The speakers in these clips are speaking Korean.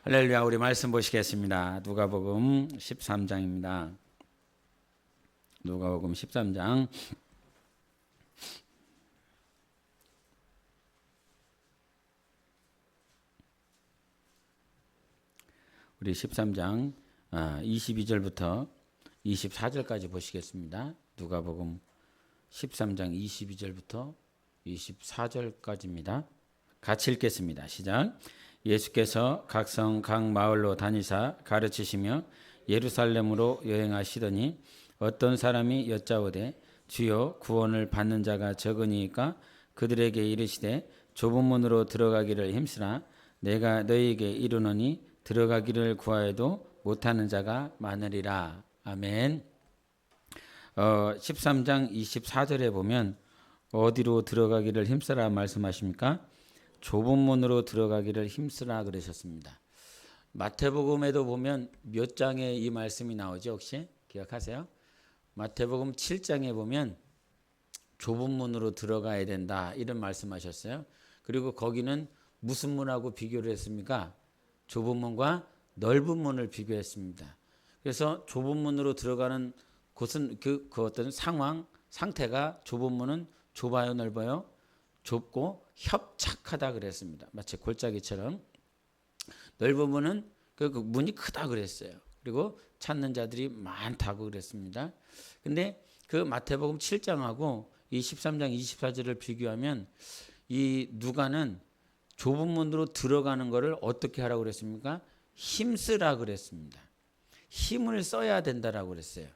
할렐루야. 우리 말씀 보시겠습니다. 누가복음 13장입니다. 누가복음 13장 우리 13장 22절부터 24절까지 보시겠습니다. 누가복음 13장 22절부터 24절까지입니다. 같이 읽겠습니다. 시작. 예수께서 각 성 각 마을로 다니사 가르치시며 예루살렘으로 여행하시더니 어떤 사람이 여짜오되 주여 구원을 받는 자가 적으니까 그들에게 이르시되 좁은 문으로 들어가기를 힘쓰나 내가 너희에게 이르노니 들어가기를 구하여도 못하는 자가 많으리라. 아멘. 13장 24절에 보면 어디로 들어가기를 힘쓰라 말씀하십니까? 좁은 문으로 들어가기를 힘쓰라 그러셨습니다. 마태복음에도 보면 몇 장에 이 말씀이 나오죠? 혹시 기억하세요? 마태복음 7장에 보면 좁은 문으로 들어가야 된다 이런 말씀하셨어요. 그리고 거기는 무슨 문하고 비교를 했습니까? 좁은 문과 넓은 문을 비교했습니다. 그래서 좁은 문으로 들어가는 곳은 그 어떤 상태가 좁은 문은 좁아요, 넓어요? 좁고 협착하다 그랬습니다. 마치 골짜기처럼. 넓은 문은 그 문이 크다 그랬어요. 그리고 찾는 자들이 많다고 그랬습니다. 근데 그 마태복음 7장하고 이 13장 24절을 비교하면 이 누가는 좁은 문으로 들어가는 것을 어떻게 하라고 그랬습니까? 힘쓰라 그랬습니다. 힘을 써야 된다라고 그랬어요.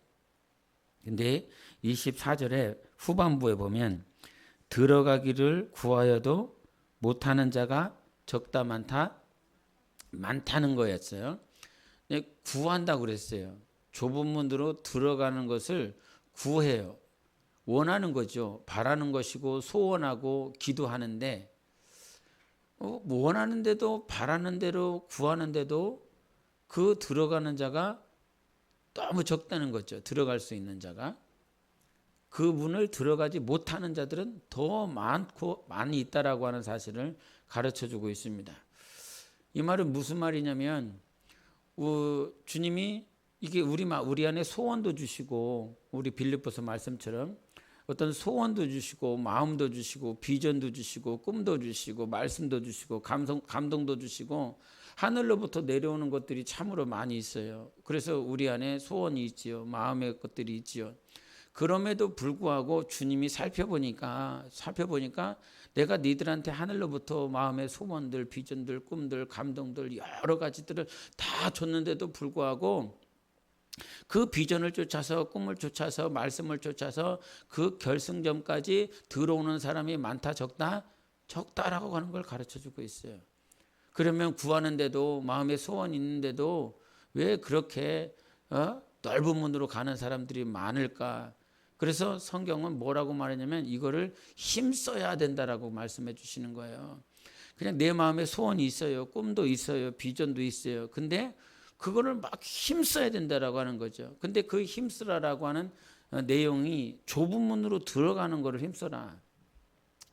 근데 24절에 후반부에 보면 들어가기를 구하여도 못하는 자가 적다 많다는 거였어요. 구한다고 그랬어요. 좁은 문으로 들어가는 것을 구해요. 원하는 거죠. 바라는 것이고 소원하고 기도하는데 원하는데도 바라는 대로 구하는데도 그 들어가는 자가 너무 적다는 거죠. 들어갈 수 있는 자가. 그 문을 들어가지 못하는 자들은 더 많이 있다라고 하는 사실을 가르쳐주고 있습니다. 이 말은 무슨 말이냐면 주님이 이게 우리 안에 소원도 주시고 우리 빌립보서 말씀처럼 어떤 소원도 주시고 마음도 주시고 비전도 주시고 꿈도 주시고 말씀도 주시고 감동도 주시고 하늘로부터 내려오는 것들이 참으로 많이 있어요. 그래서 우리 안에 소원이 있지요. 마음의 것들이 있지요. 그럼에도 불구하고 주님이 살펴보니까 내가 너희들한테 하늘로부터 마음의 소원들, 비전들, 꿈들, 감동들 여러 가지들을 다 줬는데도 불구하고 그 비전을 쫓아서 꿈을 쫓아서 말씀을 쫓아서 그 결승점까지 들어오는 사람이 많다 적다라고 하는 걸 가르쳐주고 있어요. 그러면 구하는데도 마음에 소원이 있는데도 왜 그렇게 넓은 문으로 가는 사람들이 많을까? 그래서 성경은 뭐라고 말하냐면 이거를 힘써야 된다라고 말씀해 주시는 거예요. 그냥 내 마음에 소원이 있어요. 꿈도 있어요. 비전도 있어요. 근데 그거를 막 힘써야 된다라고 하는 거죠. 근데 그 힘쓰라라고 하는 내용이 좁은 문으로 들어가는 거를 힘써라.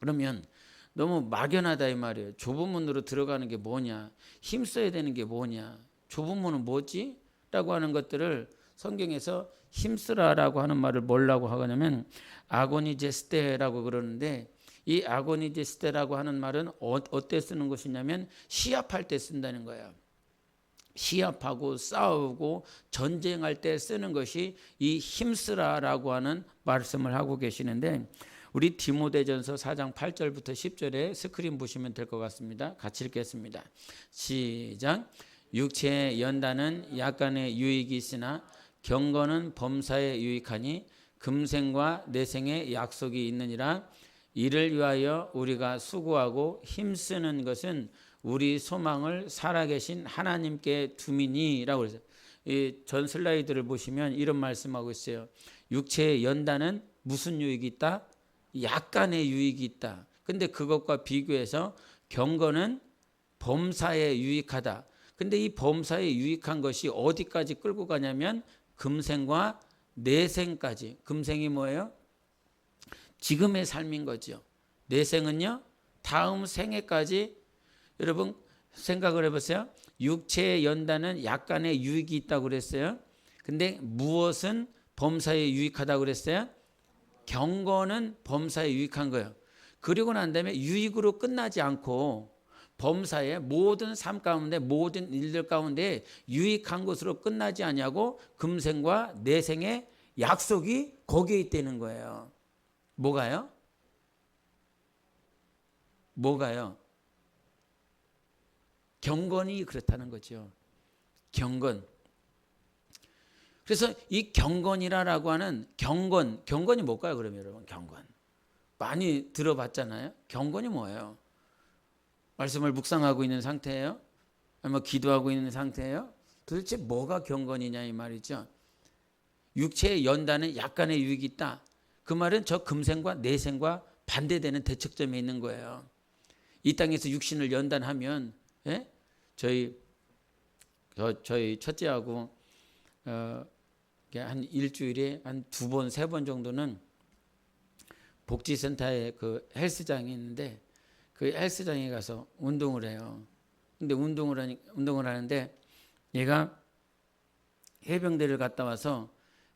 그러면 너무 막연하다 이 말이에요. 좁은 문으로 들어가는 게 뭐냐? 힘써야 되는 게 뭐냐? 좁은 문은 뭐지? 라고 하는 것들을 성경에서 힘쓰라라고 하는 말을 뭐라고 하냐면 아고니제스테라고 그러는데 이 아고니제스테라고 하는 말은 어때 쓰는 것이냐면 시합할 때 쓴다는 거예요. 시합하고 싸우고 전쟁할 때 쓰는 것이 이 힘쓰라라고 하는 말씀을 하고 계시는데 우리 디모데전서 4장 8절부터 10절에 스크린 보시면 될 것 같습니다. 같이 읽겠습니다. 시작. 육체의 연단은 약간의 유익이 있으나 경건은 범사에 유익하니 금생과 내생의 약속이 있느니라. 이를 위하여 우리가 수고하고 힘쓰는 것은 우리 소망을 살아계신 하나님께 둠이니라고 그랬어요. 이 전 슬라이드를 보시면 이런 말씀하고 있어요. 육체의 연단은 무슨 유익이 있다? 약간의 유익이 있다. 근데 그것과 비교해서 경건은 범사에 유익하다. 근데 이 범사에 유익한 것이 어디까지 끌고 가냐면 금생과 내생까지. 금생이 뭐예요? 지금의 삶인 거죠. 내생은요, 다음 생애까지. 여러분 생각을 해보세요. 육체의 연단은 약간의 유익이 있다고 그랬어요. 근데 무엇은 범사에 유익하다고 그랬어요? 경건은 범사에 유익한 거예요. 그리고 난 다음에 유익으로 끝나지 않고 범사의 모든 삶 가운데 모든 일들 가운데 유익한 것으로 끝나지 않냐고 금생과 내생의 약속이 거기에 있다는 거예요. 뭐가요? 뭐가요? 경건이 그렇다는 거죠. 경건. 그래서 이 경건이라고 하는 경건이 뭘까요? 그러면 여러분 경건 많이 들어봤잖아요. 경건이 뭐예요? 말씀을 묵상하고 있는 상태예요? 아니면 기도하고 있는 상태예요? 도대체 뭐가 경건이냐 이 말이죠. 육체의 연단은 약간의 유익이 있다. 그 말은 저 금생과 내생과 반대되는 대척점에 있는 거예요. 이 땅에서 육신을 연단하면 예? 저희 첫째하고 한 일주일에 한 2번, 3번 정도는 복지센터에 그 헬스장이 있는데 그 헬스장에 가서 운동을 해요. 근데 운동을 하는데 얘가 해병대를 갔다 와서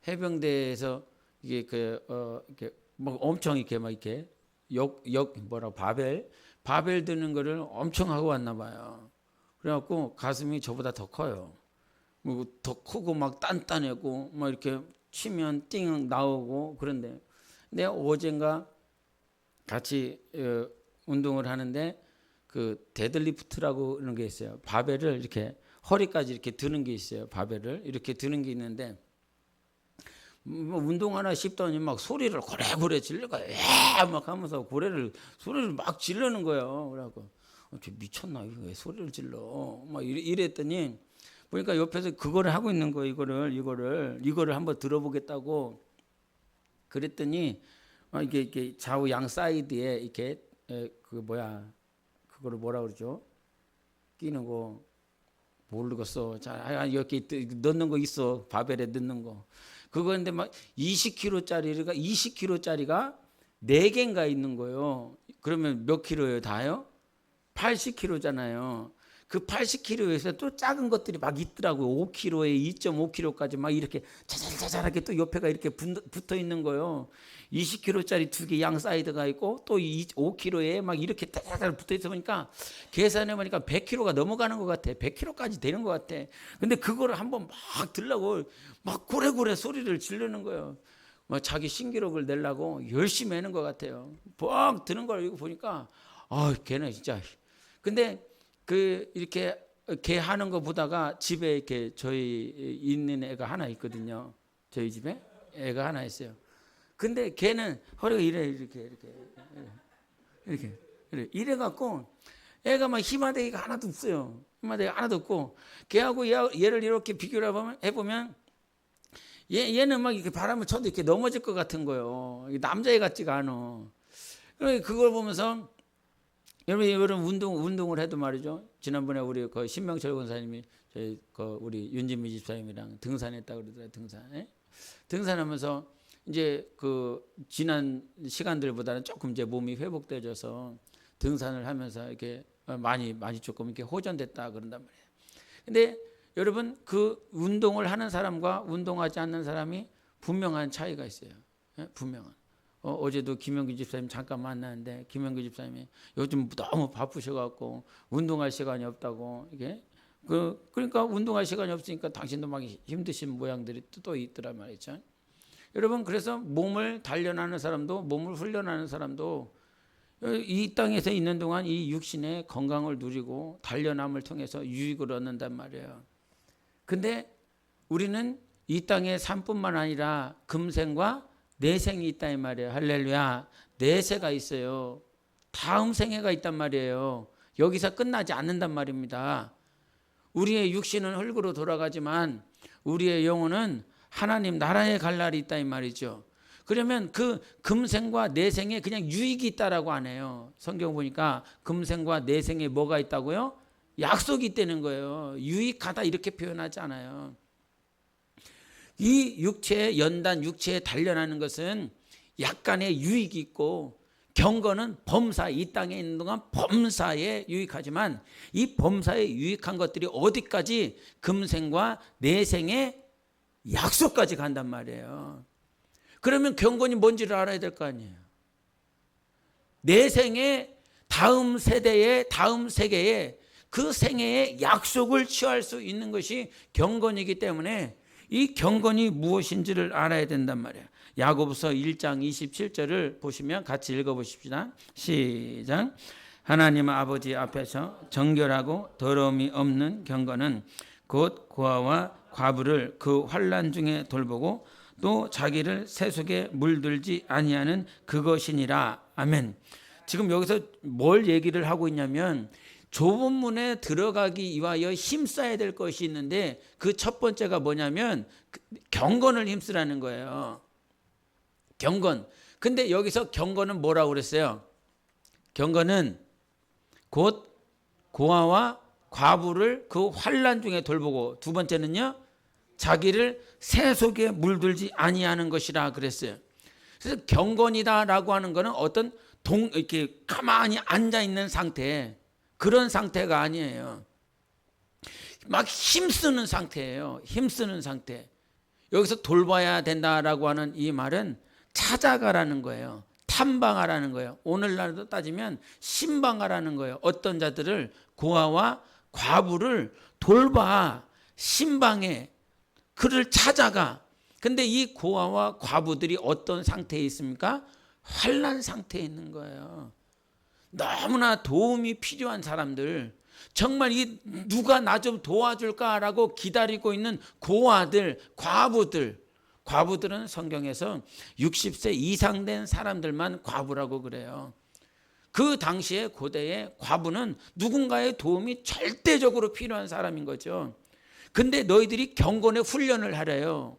해병대에서 이게 이렇게 뭐 엄청 이렇게 막 이렇게 바벨 드는 거를 엄청 하고 왔나 봐요. 그래갖고 가슴이 저보다 더 커요. 뭐 더 크고 막 단단하고 막 이렇게 치면 띵 나오고 그런데 근데 어젠가 같이 운동을 하는데 그 데드리프트라고 그런 게 있어요. 바벨을 이렇게 허리까지 이렇게 드는 게 있어요. 바벨을 이렇게 드는 게 있는데 뭐 운동하나 싶더니 막 소리를 고래고래 질러가 막 하면서 소리를 막 지르는 거예요. 그래갖고 저 미쳤나 이거 왜 소리를 질러? 막 이랬더니 보니까 옆에서 그거를 하고 있는 거예요. 이거를 한번 들어보겠다고 그랬더니 이게 좌우 양 사이드에 이렇게 그거를 뭐라 그러죠? 끼는 거 모르겠어. 자, 이렇게 넣는 거 있어. 바벨에 넣는 거. 그거인데 막 20kg짜리가 4개인가 있는 거예요. 그러면 몇 킬로예요, 다요? 80kg잖아요. 그 80kg에서 또 작은 것들이 막 있더라고요. 5kg에 2.5kg까지 막 이렇게 자잘자잘하게 또 옆에가 이렇게 붙어 있는 거예요. 20kg짜리 2개 양 사이드가 있고 또 5kg에 막 이렇게 자잘 붙어 있어 보니까 계산해 보니까 100kg가 넘어가는 것 같아. 100kg까지 되는 것 같아. 근데 그거를 한번 막 들라고 막 고래고래 소리를 지르는 거예요. 막 자기 신기록을 내려고 열심히 하는 것 같아요. 뻥 드는 걸 이거 보니까 걔는 진짜. 근데 이렇게 걔 하는 거 보다가 집에 이렇게 저희 있는 애가 하나 있거든요. 저희 집에 애가 하나 있어요. 근데 걔는 허리가 이래 갖고 애가 막 힘아대기가 하나도 없어요. 힘아대기가 하나도 없고 걔하고 얘를 이렇게 비교를 해보면 얘는 막 이렇게 바람을 쳐도 이렇게 넘어질 것 같은 거예요. 남자애 같지가 않아. 그걸 보면서 여러분 운동을 해도 말이죠. 지난번에 우리 그 신명철 권사님이 저희 우리 윤진미 집사님이랑 등산했다고 그러더라고요. 등산하면서 이제 그 지난 시간들보다는 조금 이제 몸이 회복되어서 등산을 하면서 이렇게 많이 조금 이렇게 호전됐다 그런단 말이에요. 근데 여러분 그 운동을 하는 사람과 운동하지 않는 사람이 분명한 차이가 있어요. 분명한. 어제도 김영규 집사님 잠깐 만났는데 김영규 집사님이 요즘 너무 바쁘셔갖고 운동할 시간이 없다고 이게 그러니까 운동할 시간이 없으니까 당신도 막 힘드신 모양들이 또 있더란 말이죠. 여러분 그래서 몸을 단련하는 사람도 몸을 훈련하는 사람도 이 땅에서 있는 동안 이 육신의 건강을 누리고 단련함을 통해서 유익을 얻는단 말이에요. 근데 우리는 이 땅의 삶뿐만 아니라 금생과 내생이 있다 이 말이에요. 할렐루야. 내세가 있어요. 다음 생애가 있단 말이에요. 여기서 끝나지 않는단 말입니다. 우리의 육신은 흙으로 돌아가지만 우리의 영혼은 하나님 나라에 갈 날이 있다 이 말이죠. 그러면 그 금생과 내생에 그냥 유익이 있다라고 안 해요. 성경 보니까 금생과 내생에 뭐가 있다고요? 약속이 있다는 거예요. 유익하다 이렇게 표현하지 않아요. 이 육체의 연단, 육체에 단련하는 것은 약간의 유익이 있고 경건은 범사, 이 땅에 있는 동안 범사에 유익하지만 이 범사에 유익한 것들이 어디까지? 금생과 내생의 약속까지 간단 말이에요. 그러면 경건이 뭔지를 알아야 될 거 아니에요. 내생의 다음 세대의 다음 세계에 그 생애의 약속을 취할 수 있는 것이 경건이기 때문에 이 경건이 무엇인지를 알아야 된단 말이에요. 야고보서 1장 27절을 보시면 같이 읽어보십시다. 시작. 하나님 아버지 앞에서 정결하고 더러움이 없는 경건은 곧 고아와 과부를 그 환난 중에 돌보고 또 자기를 세속에 물들지 아니하는 그것이니라. 아멘. 지금 여기서 뭘 얘기를 하고 있냐면 좁은 문에 들어가기 위하여 힘써야 될 것이 있는데 그 첫 번째가 뭐냐면 경건을 힘쓰라는 거예요. 경건. 근데 여기서 경건은 뭐라고 그랬어요? 경건은 곧 고아와 과부를 그 환난 중에 돌보고, 두 번째는요, 자기를 세속에 물들지 아니하는 것이라 그랬어요. 그래서 경건이다라고 하는 것은 어떤 이렇게 가만히 앉아 있는 상태, 그런 상태가 아니에요. 막 힘쓰는 상태예요. 힘쓰는 상태. 여기서 돌봐야 된다라고 하는 이 말은 찾아가라는 거예요. 탐방하라는 거예요. 오늘날도 따지면 신방하라는 거예요. 어떤 자들을, 고아와 과부를 돌봐, 신방해, 그를 찾아가. 근데 이 고아와 과부들이 어떤 상태에 있습니까? 환난 상태에 있는 거예요. 너무나 도움이 필요한 사람들, 정말 이 누가 나 좀 도와줄까라고 기다리고 있는 고아들, 과부들은 성경에서 60세 이상 된 사람들만 과부라고 그래요. 그 당시에 고대의 과부는 누군가의 도움이 절대적으로 필요한 사람인 거죠. 근데 너희들이 경건의 훈련을 하래요.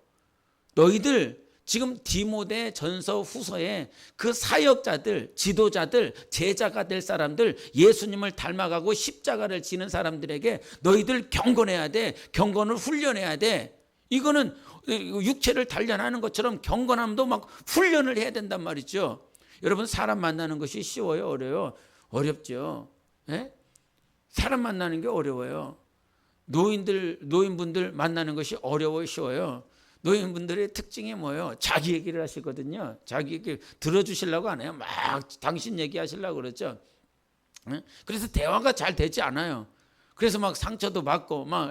너희들 지금 디모데 전서 후서에 그 사역자들, 지도자들, 제자가 될 사람들, 예수님을 닮아가고 십자가를 지는 사람들에게 너희들 경건해야 돼. 경건을 훈련해야 돼. 이거는 육체를 단련하는 것처럼 경건함도 막 훈련을 해야 된단 말이죠. 여러분, 사람 만나는 것이 쉬워요, 어려워요? 어렵죠. 예? 사람 만나는 게 어려워요. 노인분들 만나는 것이 어려워요, 쉬워요? 노인분들의 특징이 뭐예요? 자기 얘기를 하시거든요. 자기 얘기 들어주시려고 안 해요. 막 당신 얘기하시려고 그러죠. 예? 그래서 대화가 잘 되지 않아요. 그래서 막 상처도 받고 막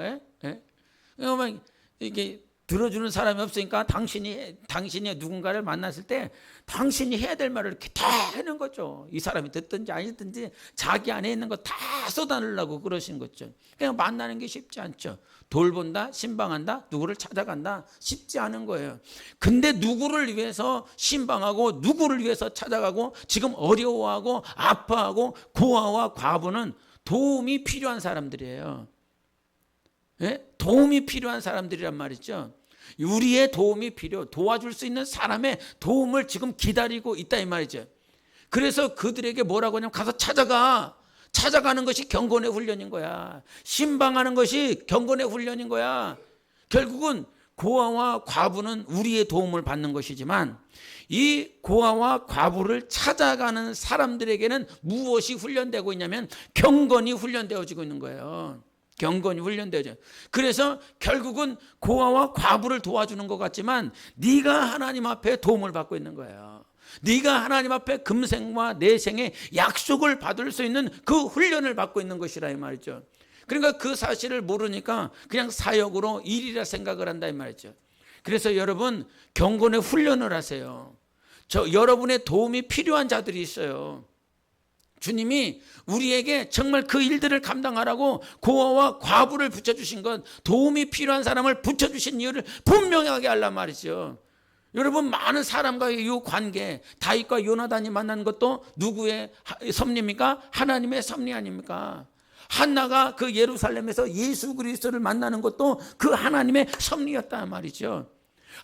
이게 들어주는 사람이 없으니까 당신이 누군가를 만났을 때 당신이 해야 될 말을 이렇게 다 하는 거죠. 이 사람이 듣든지 아니든지 자기 안에 있는 거 다 쏟아내려고 그러신 거죠. 그냥 만나는 게 쉽지 않죠. 돌본다, 신방한다, 누구를 찾아간다, 쉽지 않은 거예요. 근데 누구를 위해서 신방하고 누구를 위해서 찾아가고 지금 어려워하고 아파하고 고아와 과부는 도움이 필요한 사람들이에요. 예? 도움이 필요한 사람들이란 말이죠. 우리의 도움이 도와줄 수 있는 사람의 도움을 지금 기다리고 있다 이 말이죠. 그래서 그들에게 뭐라고 하냐면 가서 찾아가는 것이 경건의 훈련인 거야. 신방하는 것이 경건의 훈련인 거야. 결국은 고아와 과부는 우리의 도움을 받는 것이지만 이 고아와 과부를 찾아가는 사람들에게는 무엇이 훈련되고 있냐면 경건이 훈련되어지고 있는 거예요. 경건이 훈련되죠. 그래서 결국은 고아와 과부를 도와주는 것 같지만 네가 하나님 앞에 도움을 받고 있는 거예요. 네가 하나님 앞에 금생과 내생의 약속을 받을 수 있는 그 훈련을 받고 있는 것이라 이 말이죠. 그러니까 그 사실을 모르니까 그냥 사역으로 일이라 생각을 한다 이 말이죠. 그래서 여러분 경건의 훈련을 하세요. 여러분의 도움이 필요한 자들이 있어요. 주님이 우리에게 정말 그 일들을 감당하라고 고아와 과부를 붙여주신 것, 도움이 필요한 사람을 붙여주신 이유를 분명하게 하란 말이죠. 여러분 많은 사람과의 이 관계, 다윗과 요나단이 만난 것도 누구의 섭리입니까? 하나님의 섭리 아닙니까? 한나가 그 예루살렘에서 예수 그리스도를 만나는 것도 그 하나님의 섭리였단 말이죠.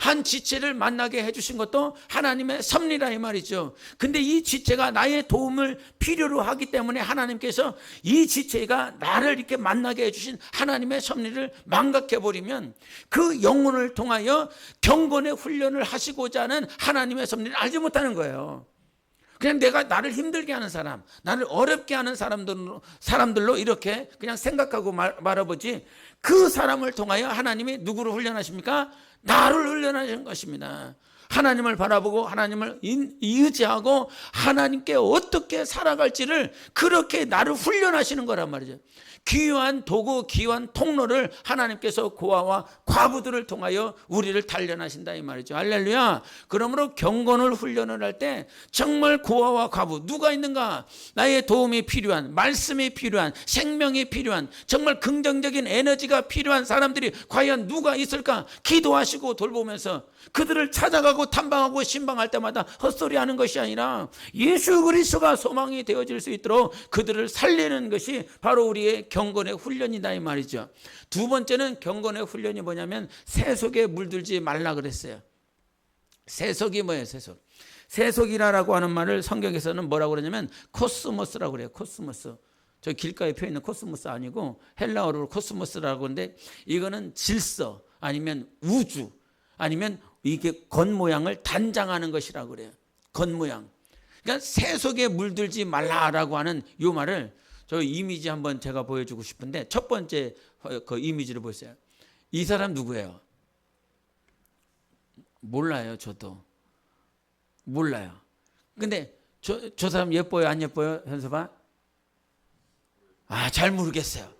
한 지체를 만나게 해주신 것도 하나님의 섭리라 이 말이죠. 근데 이 지체가 나의 도움을 필요로 하기 때문에 하나님께서 이 지체가 나를 이렇게 만나게 해주신 하나님의 섭리를 망각해버리면 그 영혼을 통하여 경건의 훈련을 하시고자 하는 하나님의 섭리를 알지 못하는 거예요. 그냥 내가 나를 힘들게 하는 사람, 나를 어렵게 하는 사람들로 이렇게 그냥 생각하고 말아보지, 그 사람을 통하여 하나님이 누구를 훈련하십니까? 나를 훈련하시는 것입니다. 하나님을 바라보고 하나님을 의지하고 하나님께 어떻게 살아갈지를 그렇게 나를 훈련하시는 거란 말이죠. 귀한 도구, 귀한 통로를 하나님께서 고아와 과부들을 통하여 우리를 단련하신다 이 말이죠. 할렐루야. 그러므로 경건을 훈련을 할 때 정말 고아와 과부 누가 있는가? 나의 도움이 필요한, 말씀이 필요한, 생명이 필요한, 정말 긍정적인 에너지가 필요한 사람들이 과연 누가 있을까? 기도하시고 돌보면서 그들을 찾아가고 탐방하고 신방할 때마다 헛소리하는 것이 아니라 예수 그리스도가 소망이 되어질 수 있도록 그들을 살리는 것이 바로 우리의 경건의 훈련이다 이 말이죠. 두 번째는 경건의 훈련이 뭐냐면 세속에 물들지 말라 그랬어요. 세속이 뭐예요? 세속이라고 하는 말을 성경에서는 뭐라고 그러냐면 코스모스라고 그래요. 코스모스. 저 길가에 펴 있는 코스모스 아니고 헬라어로 코스모스라고 하는데 이거는 질서 아니면 우주 아니면 이게 겉모양을 단장하는 것이라고 그래요. 겉모양. 그러니까 세속에 물들지 말라라고 하는 이 말을 저 이미지 한번 제가 보여주고 싶은데 첫 번째 그 이미지를 보세요. 이 사람 누구예요? 몰라요. 저도 몰라요. 근데 저 사람 예뻐요? 안 예뻐요? 현수봐. 잘 모르겠어요.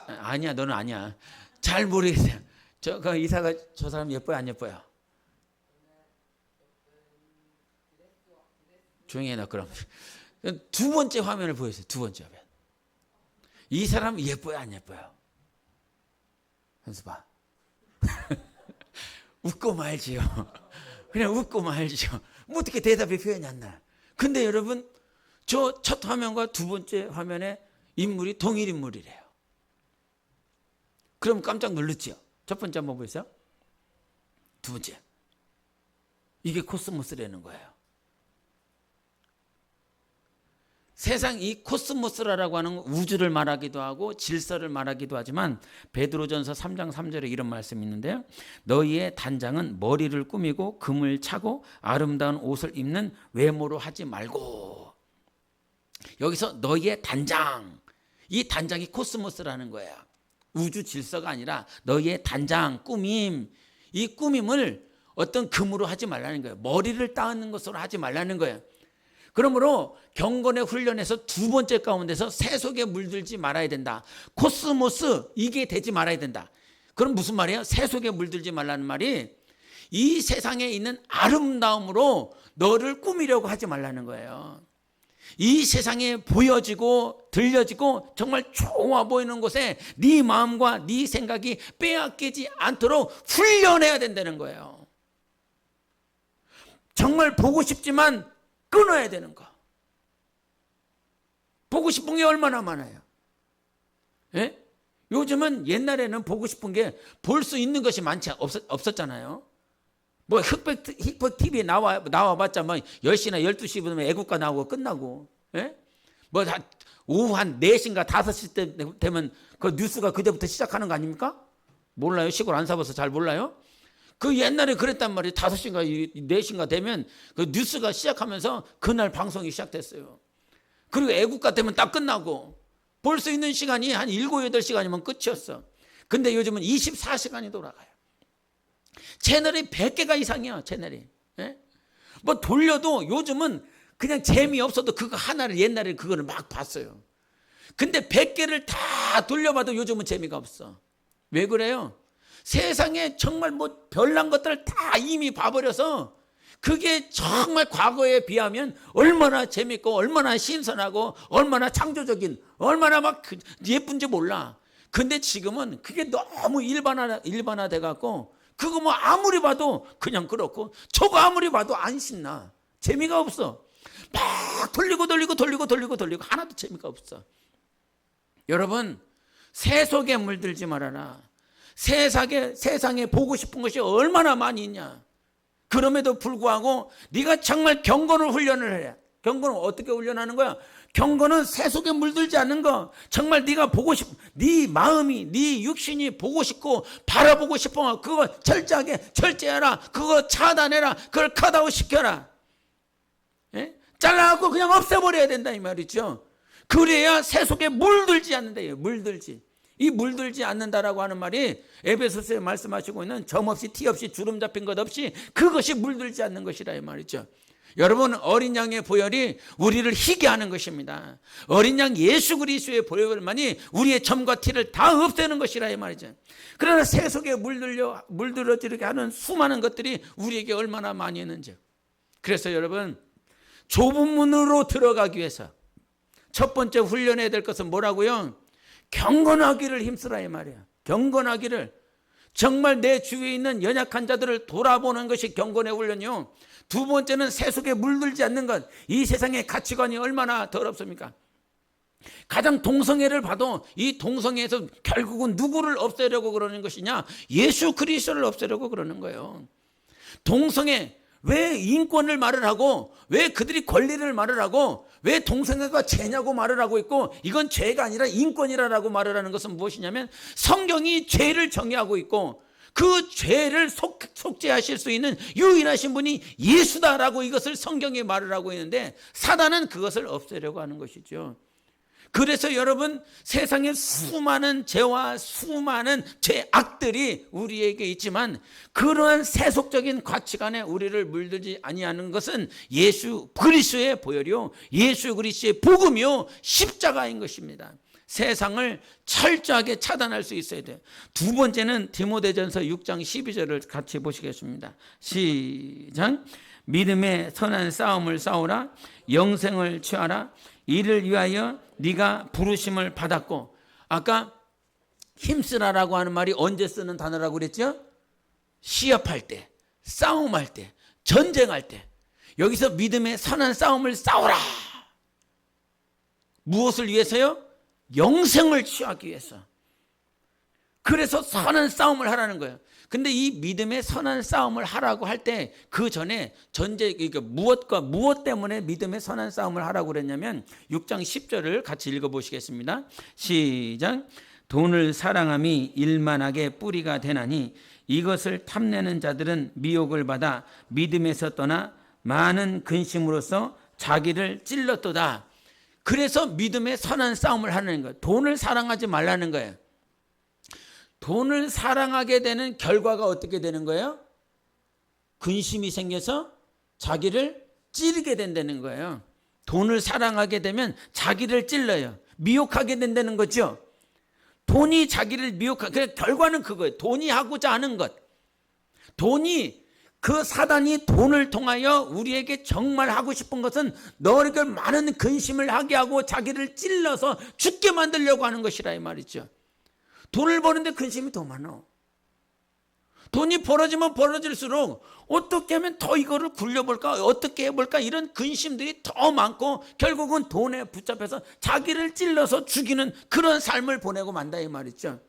아니야, 너는 아니야. 잘 모르겠어요. 그 이사가 저 사람 예뻐요? 안 예뻐요? 조용히 해놔 그럼. 두 번째 화면을 보여주세요. 두 번째 화면. 이 사람 예뻐요? 안 예뻐요? 현수봐. 웃고 말지요. 그냥 웃고 말지요. 뭐 어떻게 대답의 표현이 안 나요. 근데 여러분 저 첫 화면과 두 번째 화면에 인물이 동일 인물이래요. 그럼 깜짝 놀랐지요. 첫 번째 한번 보세요. 두 번째. 이게 코스모스라는 거예요. 세상 이 코스모스라고 하는 우주를 말하기도 하고 질서를 말하기도 하지만 베드로전서 3장 3절에 이런 말씀이 있는데요. 너희의 단장은 머리를 꾸미고 금을 차고 아름다운 옷을 입는 외모로 하지 말고. 여기서 너희의 단장, 이 단장이 코스모스라는 거예요. 우주 질서가 아니라 너희의 단장, 꾸밈, 이 꾸밈을 어떤 금으로 하지 말라는 거예요. 머리를 따는 것으로 하지 말라는 거예요. 그러므로 경건의 훈련에서 두 번째 가운데서 세속에 물들지 말아야 된다. 코스모스 이게 되지 말아야 된다. 그럼 무슨 말이에요? 세속에 물들지 말라는 말이 이 세상에 있는 아름다움으로 너를 꾸미려고 하지 말라는 거예요. 이 세상에 보여지고 들려지고 정말 좋아 보이는 곳에 네 마음과 네 생각이 빼앗기지 않도록 훈련해야 된다는 거예요. 정말 보고 싶지만 끊어야 되는 거. 보고 싶은 게 얼마나 많아요. 예? 요즘은 옛날에는 보고 싶은 게 볼 수 있는 것이 없었잖아요. 뭐 흑백 TV에 나와봤자 뭐 10시나 12시부터 애국가 나오고 끝나고. 예? 뭐 오후 한 4시인가 5시 때 되면 그 뉴스가 그때부터 시작하는 거 아닙니까? 몰라요. 시골 안 사봐서 잘 몰라요. 그 옛날에 그랬단 말이에요. 5시인가 4시인가 되면 그 뉴스가 시작하면서 그날 방송이 시작됐어요. 그리고 애국가 되면 딱 끝나고 볼 수 있는 시간이 한 7, 8시간이면 끝이었어. 근데 요즘은 24시간이 돌아가요. 채널이 100개가 이상이야. 채널이. 예? 뭐 돌려도 요즘은 그냥 재미없어도 그거 하나를 옛날에 그거를 막 봤어요. 근데 100개를 다 돌려봐도 요즘은 재미가 없어. 왜 그래요? 세상에 정말 뭐 별난 것들을 다 이미 봐버려서 그게 정말 과거에 비하면 얼마나 재밌고 얼마나 신선하고 얼마나 창조적인 얼마나 막 예쁜지 몰라. 근데 지금은 그게 너무 일반화돼 갖고 그거 뭐 아무리 봐도 그냥 그렇고 저거 아무리 봐도 안 신나. 재미가 없어. 막 돌리고 하나도 재미가 없어. 여러분 세속에 물들지 말아라. 세상에 보고 싶은 것이 얼마나 많이 있냐. 그럼에도 불구하고 네가 정말 경건을 훈련을 해야. 경건은 어떻게 훈련하는 거야? 경건은 세속에 물들지 않는 거. 정말 네가 보고 싶, 네 마음이, 네 육신이 보고 싶고 바라보고 싶어. 그거 철저하게 절제해라. 그거 차단해라. 그걸 컷아웃 시켜라. 예? 잘라갖고 그냥 없애버려야 된다 이 말이죠. 그래야 새 속에 물들지 않는다. 물들지. 이 물들지 않는다라고 하는 말이 에베소서에 말씀하시고 있는 점 없이 티 없이 주름 잡힌 것 없이 그것이 물들지 않는 것이라 이 말이죠. 여러분, 어린 양의 보혈이 우리를 희게 하는 것입니다. 어린 양 예수 그리스도의 보혈만이 우리의 점과 티를 다 없애는 것이라 이 말이죠. 그러나 새 속에 물들어지게 하는 수많은 것들이 우리에게 얼마나 많이 있는지. 그래서 여러분, 좁은 문으로 들어가기 위해서 첫 번째 훈련해야 될 것은 뭐라고요? 경건하기를 힘쓰라 이 말이야. 경건하기를. 정말 내 주위에 있는 연약한 자들을 돌아보는 것이 경건의 훈련이요. 두 번째는 새 속에 물들지 않는 것. 이 세상의 가치관이 얼마나 더럽습니까? 가장 동성애를 봐도 이 동성애에서 결국은 누구를 없애려고 그러는 것이냐? 예수 그리스도를 없애려고 그러는 거예요. 동성애, 왜 인권을 말을 하고, 왜 그들이 권리를 말을 하고, 왜 동성애가 죄냐고 말을 하고 있고, 이건 죄가 아니라 인권이라고 말을 하는 것은 무엇이냐면 성경이 죄를 정의하고 있고 그 죄를 속죄하실 수 있는 유일하신 분이 예수다라고 이것을 성경에 말을 하고 있는데, 사단은 그것을 없애려고 하는 것이죠. 그래서 여러분, 세상에 수많은 죄와 수많은 죄악들이 우리에게 있지만 그러한 세속적인 가치관에 우리를 물들지 아니하는 것은 예수 그리스도의 보혈이요, 예수 그리스도의 복음이요, 십자가인 것입니다. 세상을 철저하게 차단할 수 있어야 돼요. 두 번째는 디모데전서 6장 12절을 같이 보시겠습니다. 시작. 믿음의 선한 싸움을 싸우라. 영생을 취하라. 이를 위하여 네가 부르심을 받았고. 아까 힘쓰라라고 하는 말이 언제 쓰는 단어라고 그랬죠? 시합할 때, 싸움할 때, 전쟁할 때. 여기서 믿음의 선한 싸움을 싸우라. 무엇을 위해서요? 영생을 취하기 위해서. 그래서 선한 싸움을 하라는 거예요. 근데 이 믿음의 선한 싸움을 하라고 할 때 그 전에 그러니까 무엇 때문에 믿음의 선한 싸움을 하라고 그랬냐면 6장 10절을 같이 읽어보시겠습니다. 시작. 돈을 사랑함이 일만하게 뿌리가 되나니 이것을 탐내는 자들은 미혹을 받아 믿음에서 떠나 많은 근심으로써 자기를 찔렀도다. 그래서 믿음의 선한 싸움을 하는 거예요. 돈을 사랑하지 말라는 거예요. 돈을 사랑하게 되는 결과가 어떻게 되는 거예요? 근심이 생겨서 자기를 찌르게 된다는 거예요. 돈을 사랑하게 되면 자기를 찔러요. 미혹하게 된다는 거죠. 돈이 자기를 미혹하게, 결과는 그거예요. 돈이 하고자 하는 것. 그 사단이 돈을 통하여 우리에게 정말 하고 싶은 것은 너에게 많은 근심을 하게 하고 자기를 찔러서 죽게 만들려고 하는 것이라 이 말이죠. 돈을 버는데 근심이 더 많아. 돈이 벌어지면 벌어질수록 어떻게 하면 더 이거를 굴려볼까, 어떻게 해볼까, 이런 근심들이 더 많고 결국은 돈에 붙잡혀서 자기를 찔러서 죽이는 그런 삶을 보내고 만다 이 말이죠.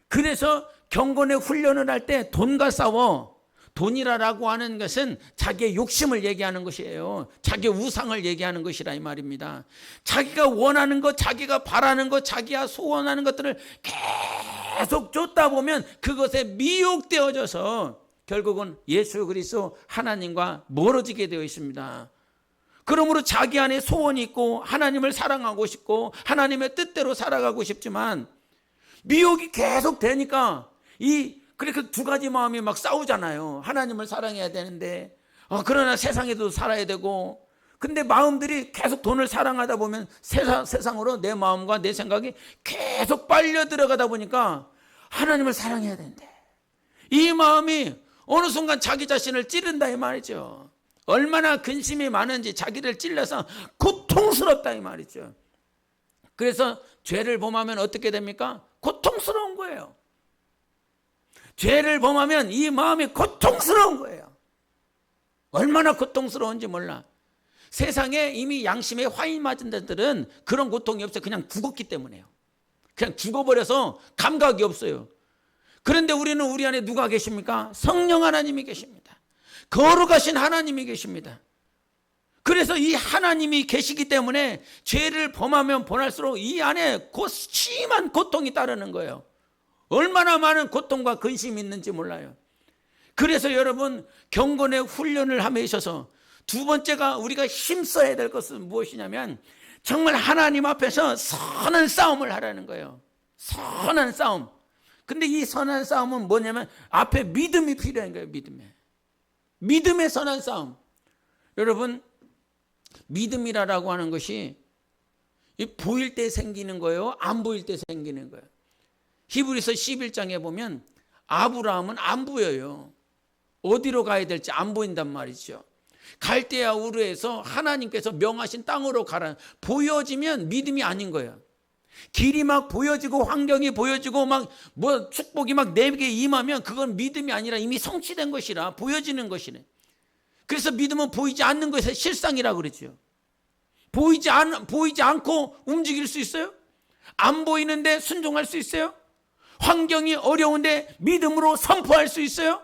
그래서 경건의 훈련을 할 때 돈과 싸워. 돈이라고 하는 것은 자기의 욕심을 얘기하는 것이에요. 자기의 우상을 얘기하는 것이라 이 말입니다. 자기가 원하는 것, 자기가 바라는 것, 자기가 소원하는 것들을 계속 쫓다 보면 그것에 미혹되어져서 결국은 예수 그리스도 하나님과 멀어지게 되어 있습니다. 그러므로 자기 안에 소원이 있고 하나님을 사랑하고 싶고 하나님의 뜻대로 살아가고 싶지만 미혹이 계속 되니까 그렇게 두 가지 마음이 막 싸우잖아요. 하나님을 사랑해야 되는데 그러나 세상에도 살아야 되고, 근데 마음들이 계속 돈을 사랑하다 보면 세상으로 내 마음과 내 생각이 계속 빨려 들어가다 보니까 하나님을 사랑해야 되는데 이 마음이 어느 순간 자기 자신을 찌른다 이 말이죠. 얼마나 근심이 많은지 자기를 찔러서 고통스럽다 이 말이죠. 그래서 죄를 범하면 어떻게 됩니까? 고통스러운 거예요. 죄를 범하면 이 마음이 고통스러운 거예요. 얼마나 고통스러운지 몰라. 세상에 이미 양심에 화인 맞은 자들은 그런 고통이 없어요. 그냥 죽었기 때문에요. 그냥 죽어버려서 감각이 없어요. 그런데 우리는 우리 안에 누가 계십니까? 성령 하나님이 계십니다. 거룩하신 하나님이 계십니다. 그래서 이 하나님이 계시기 때문에 죄를 범하면 범할수록 이 안에 심한 고통이 따르는 거예요. 얼마나 많은 고통과 근심이 있는지 몰라요. 그래서 여러분, 경건의 훈련을 함에 있어서 두 번째가 우리가 힘써야 될 것은 무엇이냐면 정말 하나님 앞에서 선한 싸움을 하라는 거예요. 선한 싸움. 근데 이 선한 싸움은 뭐냐면 앞에 믿음이 필요한 거예요. 믿음의 선한 싸움. 여러분, 믿음이라고 하는 것이 보일 때 생기는 거예요? 안 보일 때 생기는 거예요? 히브리서 11장에 보면 아브라함은 안 보여요. 어디로 가야 될지 안 보인단 말이죠. 갈대아 우르에서 하나님께서 명하신 땅으로 가라. 보여지면 믿음이 아닌 거예요. 길이 막 보여지고 환경이 보여지고 막 뭐 축복이 막 내게 임하면 그건 믿음이 아니라 이미 성취된 것이라 보여지는 것이네. 그래서 믿음은 보이지 않는 것의 실상이라고 그러죠. 보이지 않고 움직일 수 있어요? 안 보이는데 순종할 수 있어요? 환경이 어려운데 믿음으로 선포할 수 있어요?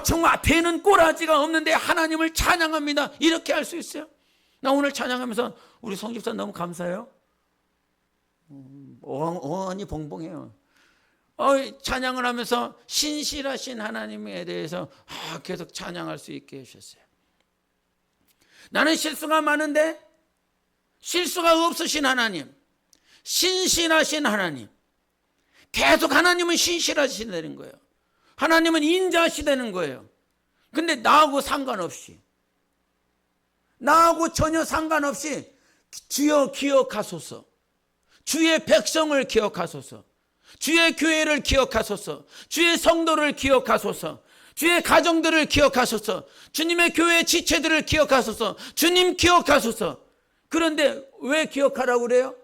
정말 배는 꼬라지가 없는데 하나님을 찬양합니다. 이렇게 할 수 있어요? 나 오늘 찬양하면서 우리 성집사 너무 감사해요. 어안이 봉봉해요. 찬양을 하면서 신실하신 하나님에 대해서 계속 찬양할 수 있게 해주셨어요. 나는 실수가 많은데 실수가 없으신 하나님, 신실하신 하나님, 계속 하나님은 신실하시다는 거예요. 하나님은 인자하시다는 거예요. 근데 나하고 전혀 상관없이 주여 기억하소서, 주의 백성을 기억하소서, 주의 교회를 기억하소서, 주의 성도를 기억하소서, 주의 가정들을 기억하소서, 주님의 교회 지체들을 기억하소서, 주님 기억하소서. 그런데 왜 기억하라고 그래요?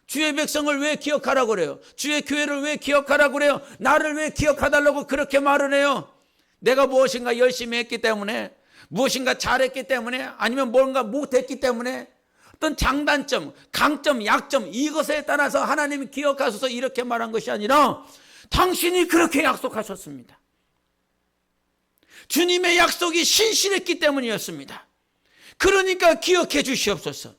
주의 백성을 왜 기억하라고 그래요? 주의 교회를 왜 기억하라고 그래요? 나를 왜 기억해달라고 그렇게 말을 해요? 내가 무엇인가 열심히 했기 때문에, 무엇인가 잘했기 때문에, 아니면 뭔가 못했기 때문에, 어떤 장단점, 강점, 약점, 이것에 따라서 하나님이 기억하소서 이렇게 말한 것이 아니라 당신이 그렇게 약속하셨습니다. 주님의 약속이 신실했기 때문이었습니다. 그러니까 기억해 주시옵소서.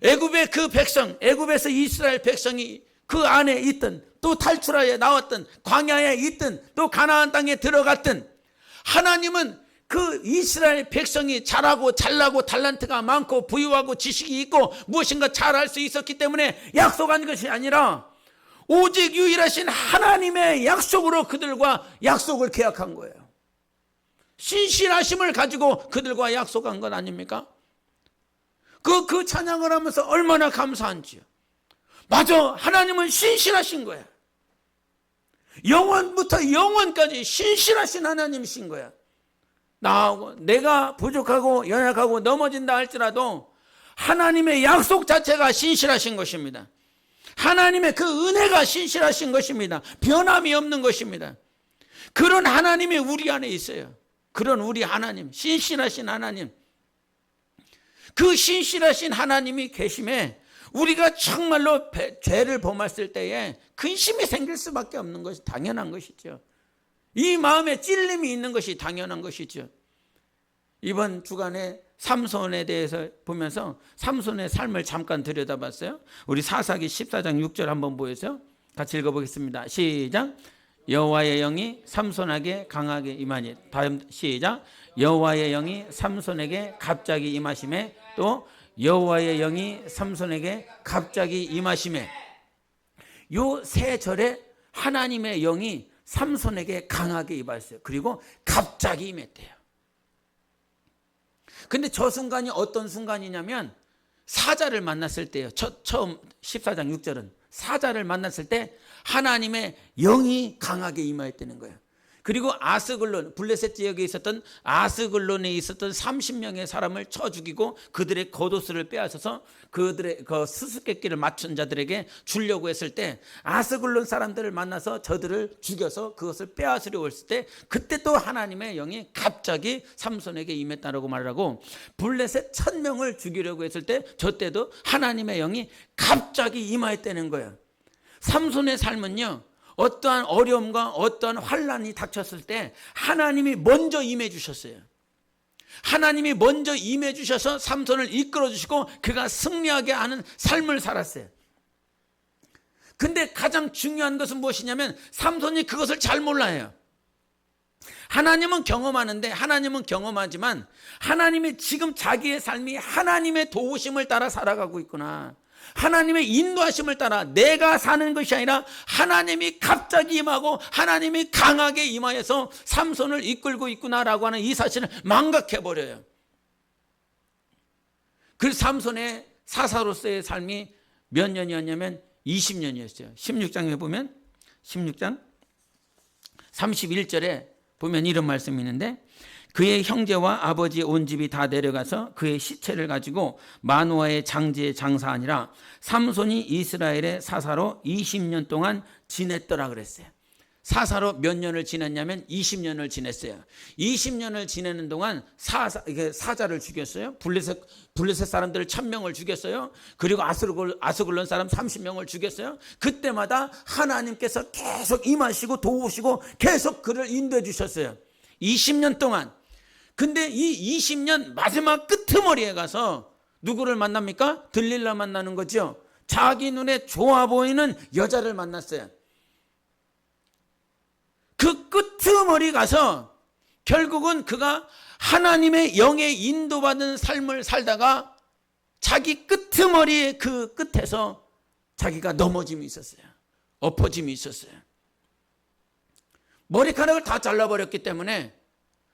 애굽의 그 백성, 애굽에서 이스라엘 백성이 그 안에 있든, 또 탈출하여 나왔든, 광야에 있든, 또 가나안 땅에 들어갔든, 하나님은 그 이스라엘 백성이 잘하고 잘나고 달란트가 많고 부유하고 지식이 있고 무엇인가 잘할 수 있었기 때문에 약속한 것이 아니라 오직 유일하신 하나님의 약속으로 그들과 약속을 계약한 거예요. 신실하심을 가지고 그들과 약속한 것 아닙니까? 그 찬양을 하면서 얼마나 감사한지요. 맞아, 하나님은 신실하신 거야. 영원부터 영원까지 신실하신 하나님이신 거야. 나하고 내가 부족하고 연약하고 넘어진다 할지라도 하나님의 약속 자체가 신실하신 것입니다. 하나님의 그 은혜가 신실하신 것입니다. 변함이 없는 것입니다. 그런 하나님이 우리 안에 있어요. 그런 우리 하나님, 신실하신 하나님, 그 신실하신 하나님이 계심에 우리가 정말로 죄를 범했을 때에 근심이 생길 수밖에 없는 것이 당연한 것이죠. 이 마음에 찔림이 있는 것이 당연한 것이죠. 이번 주간에 삼손에 대해서 보면서 삼손의 삶을 잠깐 들여다봤어요. 우리 사사기 14장 6절 한번 보여주세요. 같이 읽어보겠습니다. 시작. 여호와의 영이 삼손에게 강하게 임하니. 다음 시작. 여호와의 영이 삼손에게 갑자기 임하심에, 또 여호와의 영이 삼손에게 갑자기 임하심에. 요 세 절에 하나님의 영이 삼손에게 강하게 임했어요. 그리고 갑자기 임했대요. 근데 저 순간이 어떤 순간이냐면 사자를 만났을 때예요. 처음 14장 6절은 사자를 만났을 때 하나님의 영이 강하게 임하였다는 거예요. 그리고 아스글론, 블레셋 지역에 있었던 아스글론에 있었던 30명의 사람을 쳐 죽이고 그들의 겉옷을 빼앗아서 그들의 그 수수께끼를 맞춘 자들에게 주려고 했을 때 아스글론 사람들을 만나서 저들을 죽여서 그것을 빼앗으려고 했을 때 그때 또 하나님의 영이 갑자기 삼손에게 임했다라고 말하고, 블레셋 1000명을 죽이려고 했을 때 저때도 하나님의 영이 갑자기 임하였다는 거예요. 삼손의 삶은요, 어떠한 어려움과 어떠한 환난이 닥쳤을 때 하나님이 먼저 임해 주셨어요. 하나님이 먼저 임해 주셔서 삼손을 이끌어 주시고 그가 승리하게 하는 삶을 살았어요. 근데 가장 중요한 것은 무엇이냐면 삼손이 그것을 잘 몰라요. 하나님은 경험하는데, 하나님은 경험하지만 하나님이 지금 자기의 삶이 하나님의 도우심을 따라 살아가고 있구나, 하나님의 인도하심을 따라 내가 사는 것이 아니라 하나님이 갑자기 임하고 하나님이 강하게 임하여서 삼손을 이끌고 있구나라고 하는 이 사실을 망각해버려요. 그 삼손의 사사로서의 삶이 몇 년이었냐면 20년이었어요. 16장에 보면, 16장 31절에 보면 이런 말씀이 있는데, 그의 형제와 아버지의 온 집이 다 내려가서 그의 시체를 가지고 마노아의 장지에 장사하니라. 삼손이 이스라엘의 사사로 20년 동안 지냈더라 그랬어요. 사사로 몇 년을 지냈냐면 20년을 지냈어요. 20년을 지내는 동안 사자를 죽였어요. 블레셋 사람들 1000명을 죽였어요. 그리고 아스글론 사람 30명을 죽였어요. 그때마다 하나님께서 계속 임하시고 도우시고 계속 그를 인도해 주셨어요. 20년 동안. 근데 이 20년 마지막 끄트머리에 가서 누구를 만납니까? 들릴라 만나는 거죠. 자기 눈에 좋아 보이는 여자를 만났어요. 그 끄트머리 가서 결국은 그가 하나님의 영에 인도받은 삶을 살다가 자기 끄트머리의 그 끝에서 자기가 넘어짐이 있었어요. 엎어짐이 있었어요. 머리카락을 다 잘라버렸기 때문에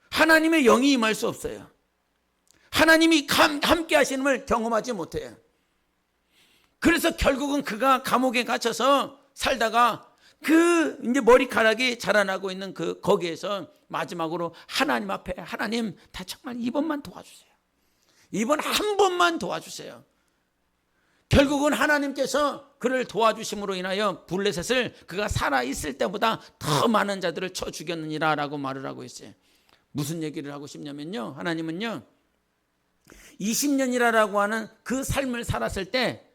하나님의 영이 임할 수 없어요. 하나님이 함께 하시는 걸 경험하지 못해요. 그래서 결국은 그가 감옥에 갇혀서 살다가 그 이제 머리카락이 자라나고 있는 그 거기에서 마지막으로 하나님 앞에, 하나님 다 정말 이번만 도와주세요. 이번 한 번만 도와주세요. 결국은 하나님께서 그를 도와주심으로 인하여 블레셋을 그가 살아있을 때보다 더 많은 자들을 쳐 죽였느니라 라고 말을 하고 있어요. 무슨 얘기를 하고 싶냐면요, 하나님은요 20년이라고 하는 그 삶을 살았을 때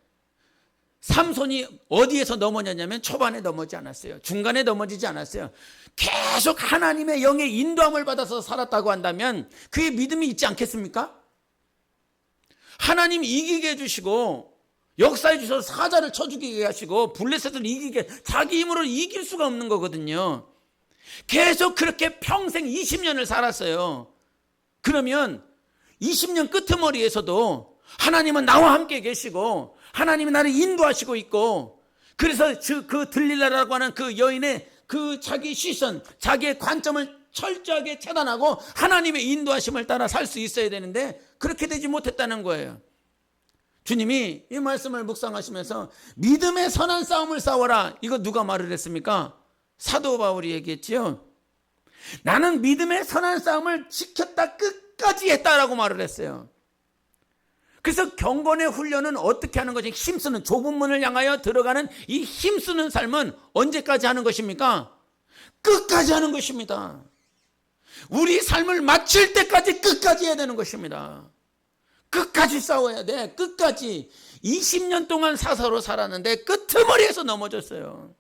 삼손이 어디에서 넘어졌냐면 초반에 넘어지지 않았어요. 중간에 넘어지지 않았어요. 계속 하나님의 영의 인도함을 받아서 살았다고 한다면 그의 믿음이 있지 않겠습니까? 하나님이 이기게 해주시고 역사해 주셔서 사자를 쳐 죽이게 하시고 블레셋을 이기게, 자기 힘으로 이길 수가 없는 거거든요. 계속 그렇게 평생 20년을 살았어요. 그러면 20년 끄트머리에서도 하나님은 나와 함께 계시고 하나님이 나를 인도하시고 있고, 그래서 그 들릴라라고 하는 그 여인의 그 자기 시선, 자기의 관점을 철저하게 차단하고 하나님의 인도하심을 따라 살 수 있어야 되는데 그렇게 되지 못했다는 거예요. 주님이 이 말씀을 묵상하시면서 믿음의 선한 싸움을 싸워라, 이거 누가 말을 했습니까? 사도 바울이 얘기했지요. 나는 믿음의 선한 싸움을 지켰다, 끝까지 했다라고 말을 했어요. 그래서 경건의 훈련은 어떻게 하는 것이, 힘쓰는, 좁은 문을 향하여 들어가는 이 힘쓰는 삶은 언제까지 하는 것입니까? 끝까지 하는 것입니다. 우리 삶을 마칠 때까지 끝까지 해야 되는 것입니다. 끝까지 싸워야 돼. 끝까지. 20년 동안 사사로 살았는데 끄트머리에서 넘어졌어요.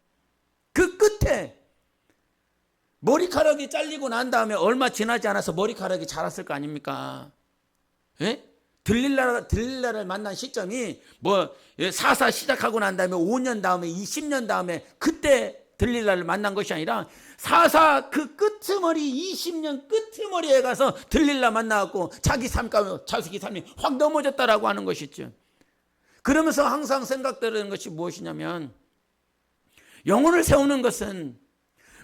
그 끝에 머리카락이 잘리고 난 다음에 얼마 지나지 않아서 머리카락이 자랐을 거 아닙니까? 예? 들릴라를 만난 시점이 사사 시작하고 난 다음에 5년 다음에 20년 다음에 그때 들릴라를 만난 것이 아니라 사사 그 끄트머리 20년 끄트머리에 가서 들릴라 만나갖고 자기 삶이 확 넘어졌다라고 하는 것이죠. 그러면서 항상 생각되는 것이 무엇이냐면, 영혼을 세우는 것은,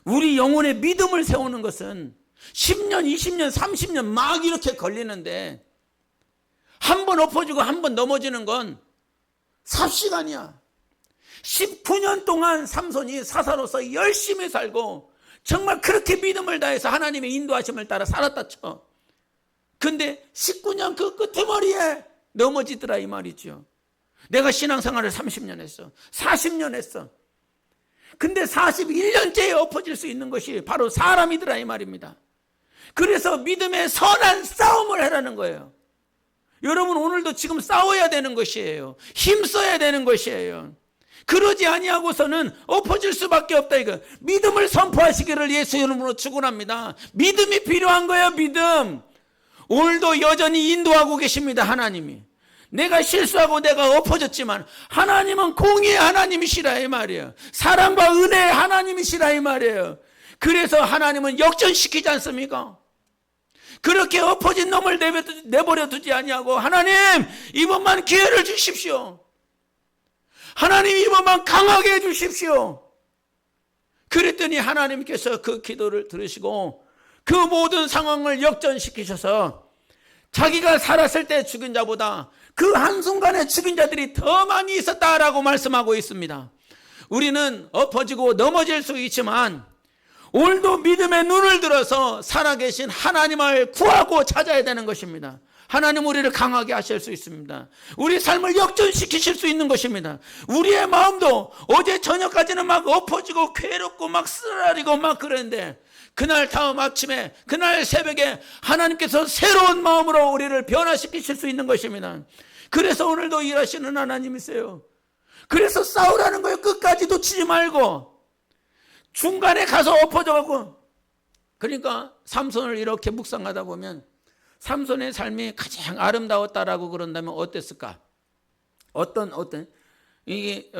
우리 영혼의 믿음을 세우는 것은 10년, 20년, 30년 막 이렇게 걸리는데 한 번 엎어지고 한 번 넘어지는 건 삽시간이야. 19년 동안 삼손이 사사로서 열심히 살고 정말 그렇게 믿음을 다해서 하나님의 인도하심을 따라 살았다 쳐. 근데 19년 그 끄트머리에 넘어지더라 이 말이죠. 내가 신앙생활을 30년 했어, 40년 했어. 근데 41년째에 엎어질 수 있는 것이 바로 사람이더라 이 말입니다. 그래서 믿음의 선한 싸움을 하라는 거예요. 여러분, 오늘도 지금 싸워야 되는 것이에요. 힘써야 되는 것이에요. 그러지 아니하고서는 엎어질 수밖에 없다 이거. 믿음을 선포하시기를 예수 이름으로 축원합니다. 믿음이 필요한 거예요. 믿음. 오늘도 여전히 인도하고 계십니다. 하나님이. 내가 실수하고 내가 엎어졌지만 하나님은 공의의 하나님이시라 이 말이에요. 사랑과 은혜의 하나님이시라 이 말이에요. 그래서 하나님은 역전시키지 않습니까? 그렇게 엎어진 놈을 내버려 두지 아니하고 하나님 이번만 기회를 주십시오. 하나님 이번만 강하게 해주십시오. 그랬더니 하나님께서 그 기도를 들으시고 그 모든 상황을 역전시키셔서 자기가 살았을 때 죽인 자보다 그 한순간에 죽인 자들이 더 많이 있었다라고 말씀하고 있습니다. 우리는 엎어지고 넘어질 수 있지만 오늘도 믿음의 눈을 들어서 살아계신 하나님을 구하고 찾아야 되는 것입니다. 하나님 우리를 강하게 하실 수 있습니다. 우리 삶을 역전시키실 수 있는 것입니다. 우리의 마음도 어제 저녁까지는 막 엎어지고 괴롭고 막 쓰라리고 막 그랬는데 그날 다음 아침에 그날 새벽에 하나님께서 새로운 마음으로 우리를 변화시키실 수 있는 것입니다. 그래서 오늘도 일하시는 하나님이세요. 그래서 싸우라는 거예요. 끝까지 놓치지 말고 중간에 가서 엎어져가고. 그러니까 삼손을 이렇게 묵상하다 보면 삼손의 삶이 가장 아름다웠다라고 그런다면 어땠을까? 어떤 이게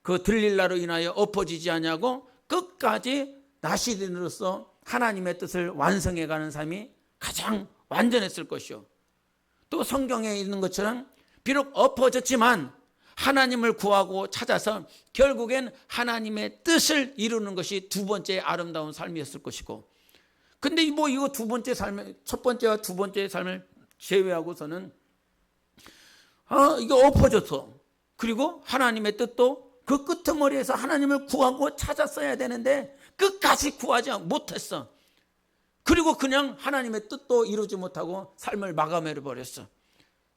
그 들릴라로 인하여 엎어지지 않냐고 끝까지 나시린으로서 하나님의 뜻을 완성해가는 삶이 가장 완전했을 것이요. 또 성경에 있는 것처럼 비록 엎어졌지만 하나님을 구하고 찾아서 결국엔 하나님의 뜻을 이루는 것이 두 번째 아름다운 삶이었을 것이고, 근데 뭐 이거 두 번째 삶, 첫 번째와 두 번째 삶을 제외하고서는 이거 엎어졌어. 그리고 하나님의 뜻도 그 끄트머리에서 하나님을 구하고 찾았어야 되는데 끝까지 구하지 못했어. 그리고 그냥 하나님의 뜻도 이루지 못하고 삶을 마감해 버렸어.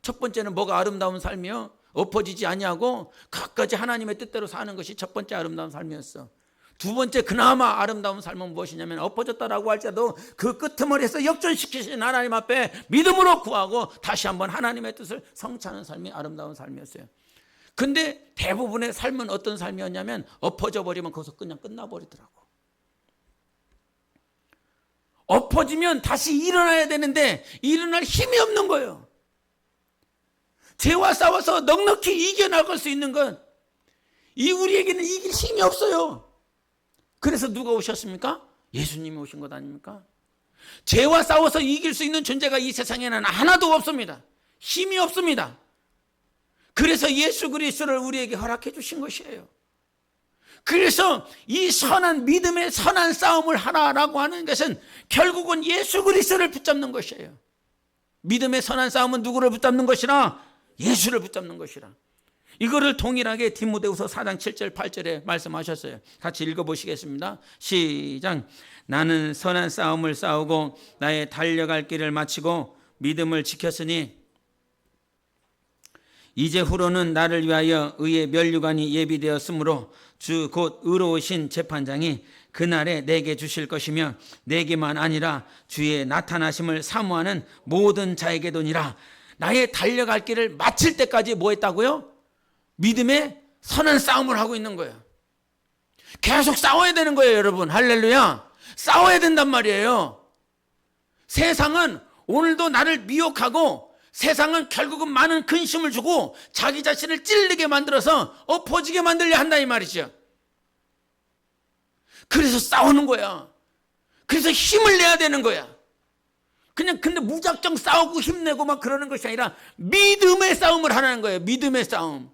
첫 번째는 뭐가 아름다운 삶이요? 엎어지지 아니하고 끝까지 하나님의 뜻대로 사는 것이 첫 번째 아름다운 삶이었어. 두 번째 그나마 아름다운 삶은 무엇이냐면 엎어졌다라고 할지라도 그 끄트머리에서 역전시키신 하나님 앞에 믿음으로 구하고 다시 한번 하나님의 뜻을 성취하는 삶이 아름다운 삶이었어요. 근데 대부분의 삶은 어떤 삶이었냐면 엎어져 버리면 거기서 그냥 끝나버리더라고. 엎어지면 다시 일어나야 되는데 일어날 힘이 없는 거예요. 죄와 싸워서 넉넉히 이겨나갈 수 있는 건 우리에게는 이길 힘이 없어요. 그래서 누가 오셨습니까? 예수님이 오신 것 아닙니까? 죄와 싸워서 이길 수 있는 존재가 이 세상에는 하나도 없습니다. 힘이 없습니다. 그래서 예수 그리스도를 우리에게 허락해 주신 것이에요. 그래서 이 선한 믿음의 선한 싸움을 하라라고 하는 것은 결국은 예수 그리스도를 붙잡는 것이에요. 믿음의 선한 싸움은 누구를 붙잡는 것이라? 예수를 붙잡는 것이라. 이거를 동일하게 디모데후서 4장 7절 8절에 말씀하셨어요. 같이 읽어보시겠습니다. 시작. 나는 선한 싸움을 싸우고 나의 달려갈 길을 마치고 믿음을 지켰으니 이제후로는 나를 위하여 의의 면류관이 예비되었으므로 주 곧 의로우신 재판장이 그날에 내게 주실 것이며 내게만 아니라 주의 나타나심을 사모하는 모든 자에게도니라. 나의 달려갈 길을 마칠 때까지 뭐 했다고요? 믿음의 선한 싸움을 하고 있는 거예요. 계속 싸워야 되는 거예요, 여러분. 할렐루야. 싸워야 된단 말이에요. 세상은 오늘도 나를 미혹하고 세상은 결국은 많은 근심을 주고 자기 자신을 찔리게 만들어서 엎어지게 만들려 한다 이 말이죠. 그래서 싸우는 거야. 그래서 힘을 내야 되는 거야. 그냥 근데 무작정 싸우고 힘내고 막 그러는 것이 아니라 믿음의 싸움을 하는 거예요. 믿음의 싸움.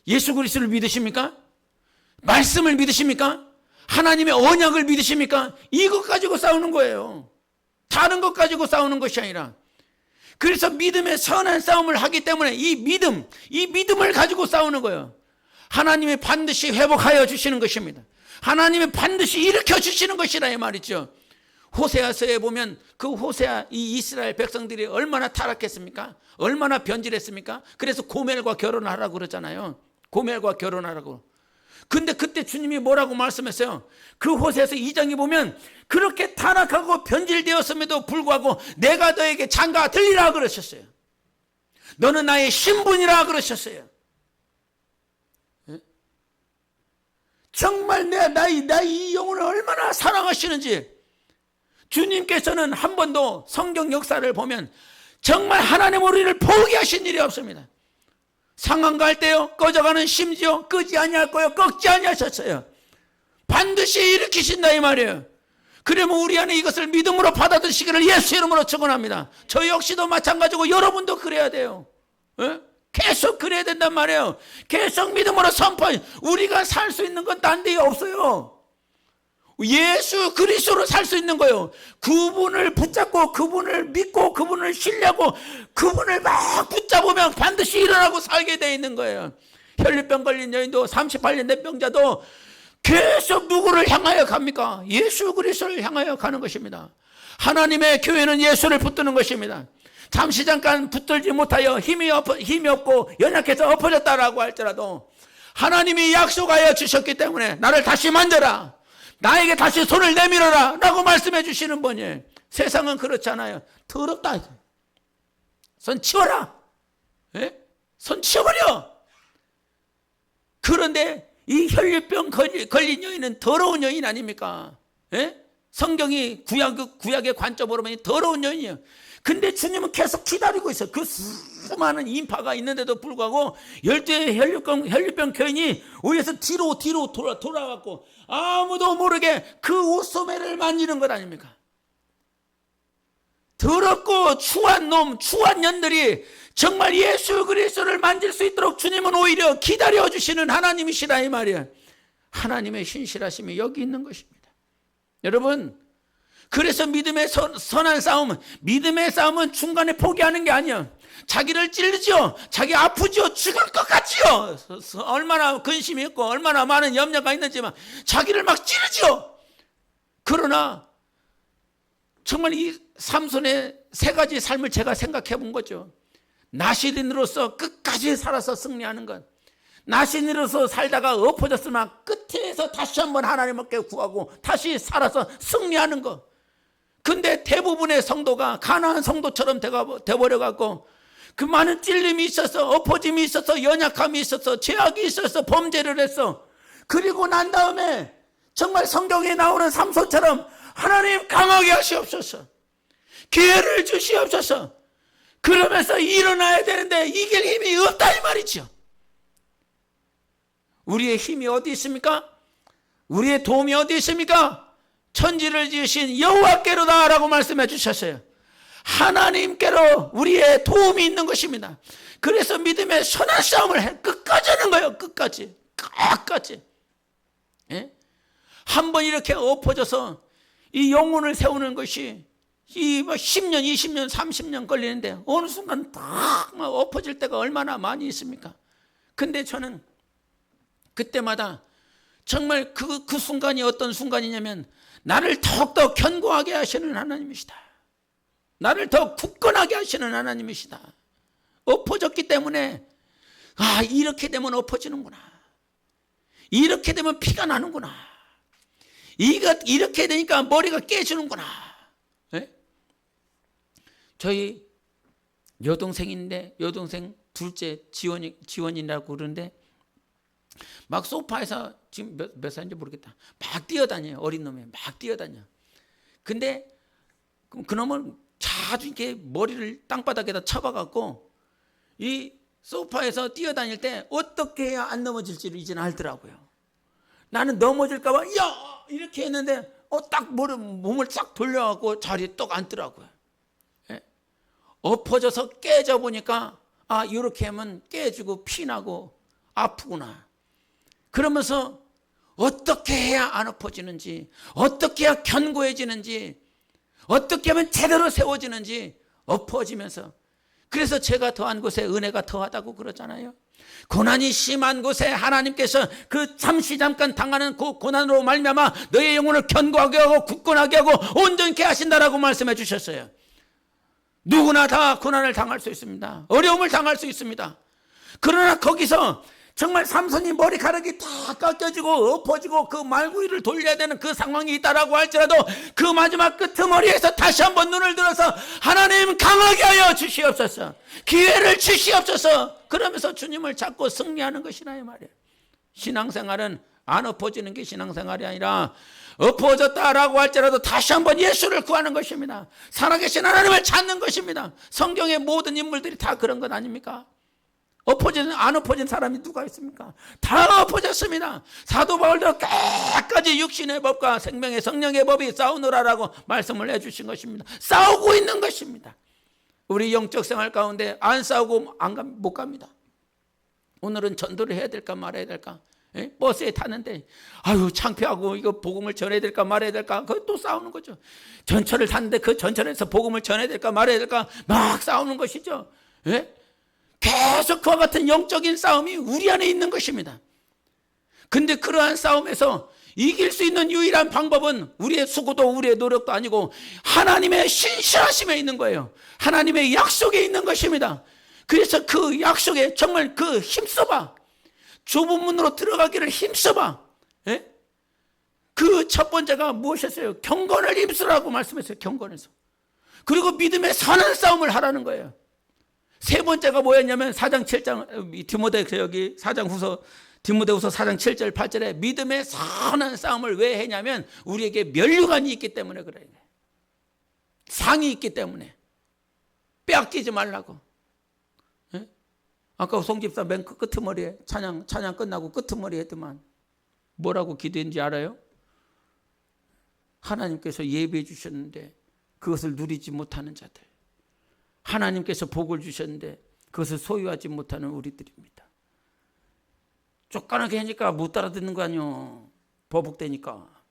예수 그리스도를 믿으십니까? 말씀을 믿으십니까? 하나님의 언약을 믿으십니까? 이것 가지고 싸우는 거예요. 다른 것 가지고 싸우는 것이 아니라. 그래서 믿음의 선한 싸움을 하기 때문에 이 믿음을 가지고 싸우는 거예요. 하나님이 반드시 회복하여 주시는 것입니다. 하나님이 반드시 일으켜 주시는 것이라 이 말이죠. 호세아서에 보면 그 호세아 이 이스라엘 백성들이 얼마나 타락했습니까? 얼마나 변질했습니까? 그래서 고멜과 결혼하라고 그러잖아요. 고멜과 결혼하라고. 근데 그때 주님이 뭐라고 말씀했어요? 그 호세아서 2장에 보면 그렇게 타락하고 변질되었음에도 불구하고 내가 너에게 장가 들리라 그러셨어요. 너는 나의 신분이라 그러셨어요. 정말 나의 이 영혼을 얼마나 사랑하시는지. 주님께서는 한 번도 성경 역사를 보면 정말 하나님 우리를 포기하신 일이 없습니다. 상한 갈 때요 꺼져가는 심지어 끄지 아니할 거요 꺾지 아니하셨어요. 반드시 일으키신다 이 말이에요. 그러면 우리 안에 이것을 믿음으로 받아들이시기를 예수 이름으로 축원합니다. 저 역시도 마찬가지고 여러분도 그래야 돼요. 예? 계속 그래야 된단 말이에요. 계속 믿음으로 선포해. 우리가 살 수 있는 건 딴 데 없어요. 예수 그리스도로 살 수 있는 거예요. 그분을 붙잡고 그분을 믿고 그분을 신뢰하고 그분을 막 붙잡으면 반드시 일어나고 살게 돼 있는 거예요. 혈류병 걸린 여인도 38년 된 병자도 계속 누구를 향하여 갑니까? 예수 그리스도를 향하여 가는 것입니다. 하나님의 교회는 예수를 붙드는 것입니다. 잠시 잠깐 붙들지 못하여 힘이 없고 연약해서 엎어졌다라고 할지라도 하나님이 약속하여 주셨기 때문에 나를 다시 만져라, 나에게 다시 손을 내밀어라 라고 말씀해 주시는 분이에요. 세상은 그렇지 않아요. 더럽다, 손 치워라, 예? 손 치워버려. 그런데 이 혈류병 걸린 여인은 더러운 여인 아닙니까? 예? 성경이 구약의 관점으로 보면 더러운 여인이에요. 근데 주님은 계속 기다리고 있어요. 그 수많은 인파가 있는데도 불구하고 12의 혈류병 여인이 위에서 뒤로 돌아왔고 아무도 모르게 그 옷소매를 만지는 것 아닙니까? 더럽고 추한 년들이 정말 예수 그리스도를 만질 수 있도록 주님은 오히려 기다려주시는 하나님이시라 이 말이에요. 하나님의 신실하심이 여기 있는 것입니다. 여러분, 그래서 믿음의 선한 싸움은, 믿음의 싸움은 중간에 포기하는 게 아니에요. 자기를 찔르죠. 자기 아프죠. 죽을 것 같지요. 얼마나 근심이 있고 얼마나 많은 염려가 있는지만 자기를 막 찌르죠. 그러나 정말 이 삼손의 세 가지 삶을 제가 생각해 본 거죠. 나시린으로서 끝까지 살아서 승리하는 것, 나시린으로서 살다가 엎어졌으나 끝에서 다시 한번 하나님께 구하고 다시 살아서 승리하는 것. 근데 대부분의 성도가 가나안 성도처럼 돼버려갖고 그 많은 찔림이 있어서, 엎어짐이 있어서, 연약함이 있어서, 죄악이 있어서 범죄를 했어. 그리고 난 다음에 정말 성경에 나오는 삼손처럼 하나님 강하게 하시옵소서, 기회를 주시옵소서, 그러면서 일어나야 되는데 이길 힘이 없다 이 말이죠. 우리의 힘이 어디 있습니까? 우리의 도움이 어디 있습니까? 천지를 지으신 여호와께로다 라고 말씀해 주셨어요. 하나님께로 우리의 도움이 있는 것입니다. 그래서 믿음의 선한 싸움을 해. 끝까지 하는 거예요. 끝까지. 예? 한번 이렇게 엎어져서 이 영혼을 세우는 것이 이 10년, 20년, 30년 걸리는데 어느 순간 딱 엎어질 때가 얼마나 많이 있습니까? 근데 저는 그때마다 정말 그 순간이 어떤 순간이냐면 나를 더욱더 견고하게 하시는 하나님이시다. 나를 더 굳건하게 하시는 하나님이시다. 엎어졌기 때문에 이렇게 되면 엎어지는구나. 이렇게 되면 피가 나는구나. 이렇게 되니까 머리가 깨지는구나. 네? 저희 여동생인데 여동생 둘째 지원이라고 그러는데 막 소파에서 지금 몇 살인지 모르겠다. 막 뛰어다녀요. 어린 놈이 막 뛰어다녀. 근데 그놈은 자주 이렇게 머리를 땅바닥에다 쳐박았고 이 소파에서 뛰어다닐 때 어떻게 해야 안 넘어질지를 이제는 알더라고요. 나는 넘어질까 봐 야 이렇게 했는데 딱 몸을 싹 돌려갖고 자리에 떡 앉더라고요. 예? 엎어져서 깨져 보니까 이렇게 하면 깨지고 피나고 아프구나. 그러면서 어떻게 해야 안 엎어지는지, 어떻게 해야 견고해지는지, 어떻게 하면 제대로 세워지는지 엎어지면서, 그래서 제가 더한 곳에 은혜가 더하다고 그러잖아요. 고난이 심한 곳에 하나님께서 그 잠깐 당하는 그 고난으로 말미암아 너의 영혼을 견고하게 하고 굳건하게 하고 온전케 하신다라고 말씀해 주셨어요. 누구나 다 고난을 당할 수 있습니다. 어려움을 당할 수 있습니다. 그러나 거기서 정말 삼손이 머리카락이 다 깎여지고 엎어지고 그 말구이를 돌려야 되는 그 상황이 있다라고 할지라도 그 마지막 끄트머리에서 다시 한번 눈을 들어서 하나님 강하게 하여 주시옵소서, 기회를 주시옵소서, 그러면서 주님을 잡고 승리하는 것이라 이 말이에요. 신앙생활은 안 엎어지는 게 신앙생활이 아니라 엎어졌다라고 할지라도 다시 한번 예수를 구하는 것입니다. 살아계신 하나님을 찾는 것입니다. 성경의 모든 인물들이 다 그런 것 아닙니까? 안 엎어진 사람이 누가 있습니까? 다 엎어졌습니다. 사도 바울도 끝까지 육신의 법과 생명의 성령의 법이 싸우느라라고 말씀을 해주신 것입니다. 싸우고 있는 것입니다. 우리 영적 생활 가운데 안 싸우고 못 갑니다. 오늘은 전도를 해야 될까 말아야 될까? 예? 버스에 타는데 아유 창피하고 이거 복음을 전해야 될까 말아야 될까? 그거 또 싸우는 거죠. 전철을 탔는데 그 전철에서 복음을 전해야 될까 말아야 될까? 막 싸우는 것이죠. 예? 계속 그와 같은 영적인 싸움이 우리 안에 있는 것입니다. 근데 그러한 싸움에서 이길 수 있는 유일한 방법은 우리의 수고도 우리의 노력도 아니고 하나님의 신실하심에 있는 거예요. 하나님의 약속에 있는 것입니다. 그래서 그 약속에 정말 그 힘써봐. 좁은 문으로 들어가기를 힘써봐. 예? 그 첫 번째가 무엇이었어요? 경건을 힘쓰라고 말씀했어요. 경건에서. 그리고 믿음의 선한 싸움을 하라는 거예요. 세 번째가 뭐였냐면 4장 7장 디모데후서 4장 7절 8절에 믿음의 선한 싸움을 왜 했냐면 우리에게 면류관이 있기 때문에 그래요. 상이 있기 때문에 빼앗기지 말라고. 예? 아까 송집사 맨 끄트머리에 찬양 끝나고 끄트머리에 했더만 뭐라고 기도했는지 알아요? 하나님께서 예배해 주셨는데 그것을 누리지 못하는 자들, 하나님께서 복을 주셨는데 그것을 소유하지 못하는 우리들입니다. 쫓겨나게 하니까 못 알아듣는 거 아니요. 버벅대니까.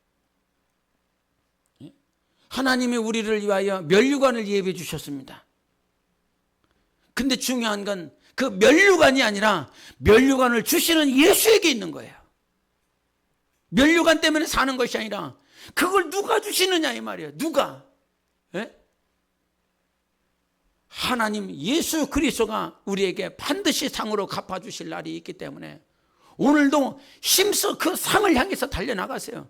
하나님이 우리를 위하여 면류관을 예비해 주셨습니다. 근데 중요한 건 그 면류관이 아니라 면류관을 주시는 예수에게 있는 거예요. 면류관 때문에 사는 것이 아니라 그걸 누가 주시느냐 이 말이에요. 누가? 예? 하나님 예수 그리스도가 우리에게 반드시 상으로 갚아주실 날이 있기 때문에 오늘도 힘써 그 상을 향해서 달려나가세요.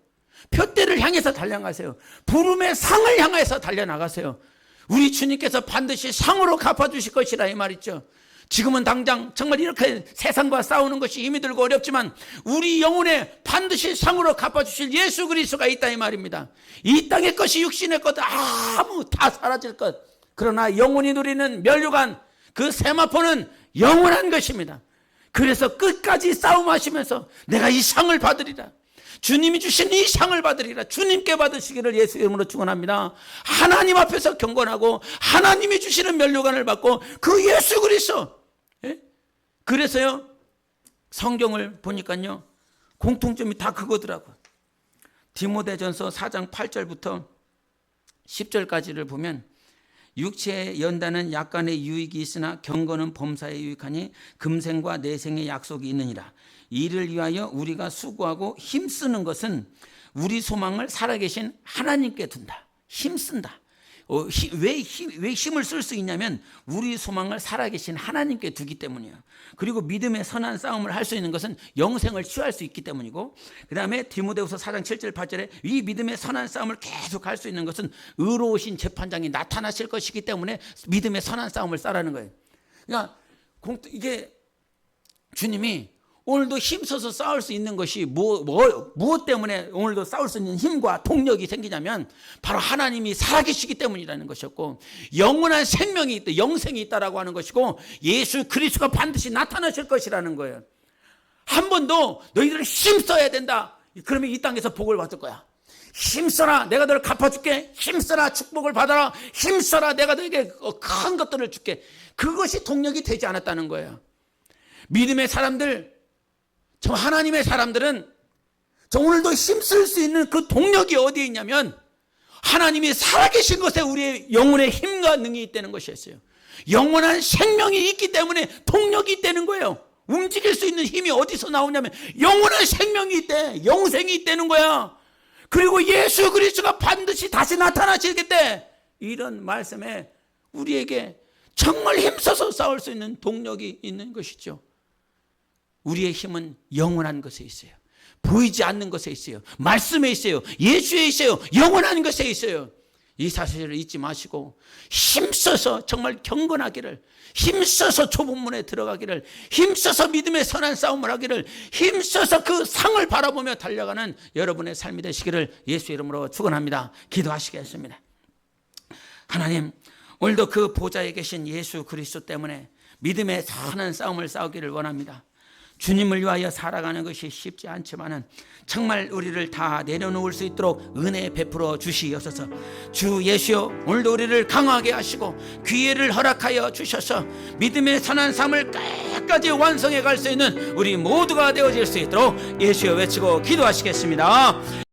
표대를 향해서 달려나가세요. 부름의 상을 향해서 달려나가세요. 우리 주님께서 반드시 상으로 갚아주실 것이라 이 말이죠. 지금은 당장 정말 이렇게 세상과 싸우는 것이 힘이 들고 어렵지만 우리 영혼에 반드시 상으로 갚아주실 예수 그리스도가 있다 이 말입니다. 이 땅의 것이 육신의 것 아무 다 사라질 것. 그러나 영혼이 누리는 면류관 그 세마포는 영원한 것입니다. 그래서 끝까지 싸움하시면서 내가 이 상을 받으리라. 주님이 주신 이 상을 받으리라. 주님께 받으시기를 예수 이름으로 축원합니다. 하나님 앞에서 경건하고 하나님이 주시는 면류관을 받고 그 예수 그리스도. 예? 그래서요 성경을 보니까요 공통점이 다 그거더라고요. 디모데전서 4장 8절부터 10절까지를 보면 육체의 연단은 약간의 유익이 있으나 경건은 범사에 유익하니 금생과 내생의 약속이 있느니라. 이를 위하여 우리가 수고하고 힘쓰는 것은 우리 소망을 살아계신 하나님께 둔다. 힘쓴다. 왜 힘을 쓸 수 있냐면 우리 소망을 살아계신 하나님께 두기 때문이에요. 그리고 믿음의 선한 싸움을 할 수 있는 것은 영생을 취할 수 있기 때문이고, 그 다음에 디모데후서 4장 7절 8절에 이 믿음의 선한 싸움을 계속 할 수 있는 것은 의로우신 재판장이 나타나실 것이기 때문에 믿음의 선한 싸움을 싸라는 거예요. 그러니까 이게 주님이 오늘도 힘써서 싸울 수 있는 것이 무엇 때문에 오늘도 싸울 수 있는 힘과 동력이 생기냐면 바로 하나님이 살아계시기 때문이라는 것이었고, 영원한 생명이 있다, 영생이 있다라고 하는 것이고, 예수 그리스도가 반드시 나타나실 것이라는 거예요. 한 번도 너희들은 힘써야 된다. 그러면 이 땅에서 복을 받을 거야. 힘써라, 내가 너를 갚아줄게. 힘써라, 축복을 받아라. 힘써라, 내가 너에게 큰 것들을 줄게. 그것이 동력이 되지 않았다는 거예요. 믿음의 사람들, 저 하나님의 사람들은 저 오늘도 힘쓸 수 있는 그 동력이 어디에 있냐면 하나님이 살아계신 것에 우리의 영혼의 힘과 능이 있다는 것이었어요. 영원한 생명이 있기 때문에 동력이 있다는 거예요. 움직일 수 있는 힘이 어디서 나오냐면 영원한 생명이 있대, 영생이 있다는 거야. 그리고 예수 그리스도가 반드시 다시 나타나시겠대. 이런 말씀에 우리에게 정말 힘써서 싸울 수 있는 동력이 있는 것이죠. 우리의 힘은 영원한 것에 있어요. 보이지 않는 것에 있어요. 말씀에 있어요. 예수에 있어요. 영원한 것에 있어요. 이 사실을 잊지 마시고 힘써서 정말 경건하기를, 힘써서 좁은 문에 들어가기를, 힘써서 믿음의 선한 싸움을 하기를, 힘써서 그 상을 바라보며 달려가는 여러분의 삶이 되시기를 예수 이름으로 축원합니다. 기도하시겠습니다. 하나님, 오늘도 그 보좌에 계신 예수 그리스도 때문에 믿음의 선한 싸움을 싸우기를 원합니다. 주님을 위하여 살아가는 것이 쉽지 않지만은 정말 우리를 다 내려놓을 수 있도록 은혜 베풀어 주시옵소서. 주 예수여, 오늘도 우리를 강하게 하시고 기회를 허락하여 주셔서 믿음의 선한 삶을 끝까지 완성해 갈 수 있는 우리 모두가 되어질 수 있도록 예수여 외치고 기도하시겠습니다.